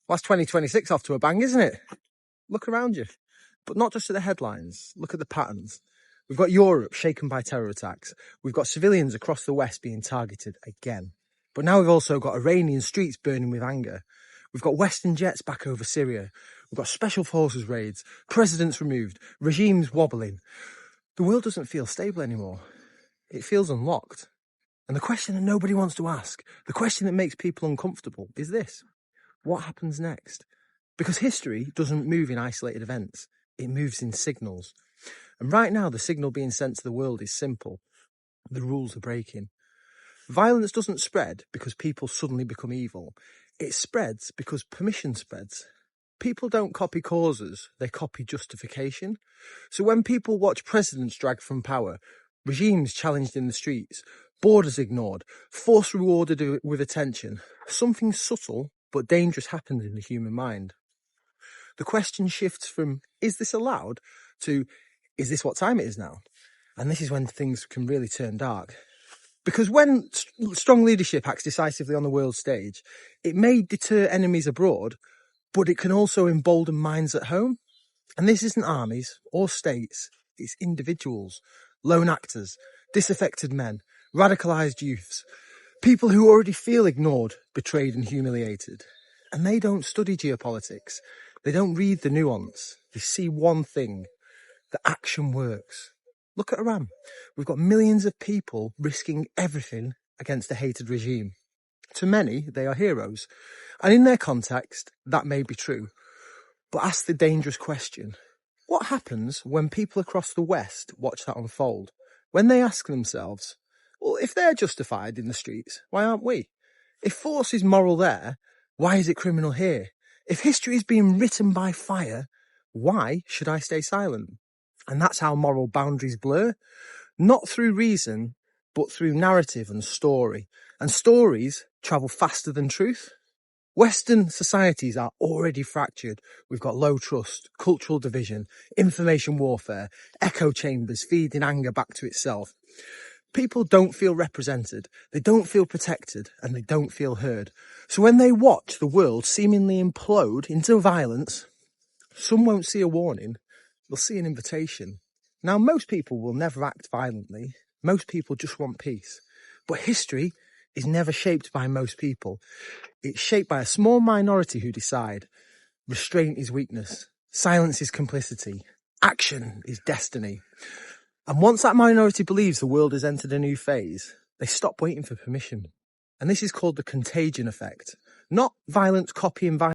Well, that's 2026 off to a bang, isn't it? Look around you. But not just at the headlines. Look at the patterns. We've got Europe shaken by terror attacks. We've got civilians across the West being targeted again. But now we've also got Iranian streets burning with anger. We've got Western jets back over Syria. We've got special forces raids, presidents removed, regimes wobbling. The world doesn't feel stable anymore. It feels unlocked. And the question that nobody wants to ask, the question that makes people uncomfortable is this: what happens next? Because history doesn't move in isolated events. It moves in signals. And right now, the signal being sent to the world is simple. The rules are breaking. Violence doesn't spread because people suddenly become evil. It spreads because permission spreads. People don't copy causes, they copy justification. So when people watch presidents dragged from power, regimes challenged in the streets, borders ignored, force rewarded with attention, something subtle but dangerous happens in the human mind. The question shifts from, is this allowed, to, is this what time it is now? And this is when things can really turn dark. Because when strong leadership acts decisively on the world stage, it may deter enemies abroad, but it can also embolden minds at home. And this isn't armies or states, it's individuals, lone actors, disaffected men, radicalised youths, people who already feel ignored, betrayed and humiliated. And they don't study geopolitics. They don't read the nuance. They see one thing: that action works. Look at Iran. We've got millions of people risking everything against a hated regime. To many, they are heroes. And in their context, that may be true. But ask the dangerous question: what happens when people across the West watch that unfold? When they ask themselves, well, if they're justified in the streets, why aren't we? If force is moral there, why is it criminal here? If history is being written by fire, why should I stay silent? And that's how moral boundaries blur. Not through reason, but through narrative and story. And stories travel faster than truth. Western societies are already fractured. We've got low trust, cultural division, information warfare, echo chambers feeding anger back to itself. People don't feel represented, they don't feel protected, and they don't feel heard. So when they watch the world seemingly implode into violence, some won't see a warning, they'll see an invitation. Now, most people will never act violently. Most people just want peace. But history is never shaped by most people. It's shaped by a small minority who decide restraint is weakness, silence is complicity, action is destiny. And once that minority believes the world has entered a new phase, they stop waiting for permission. And this is called the contagion effect. Not violence copying violence.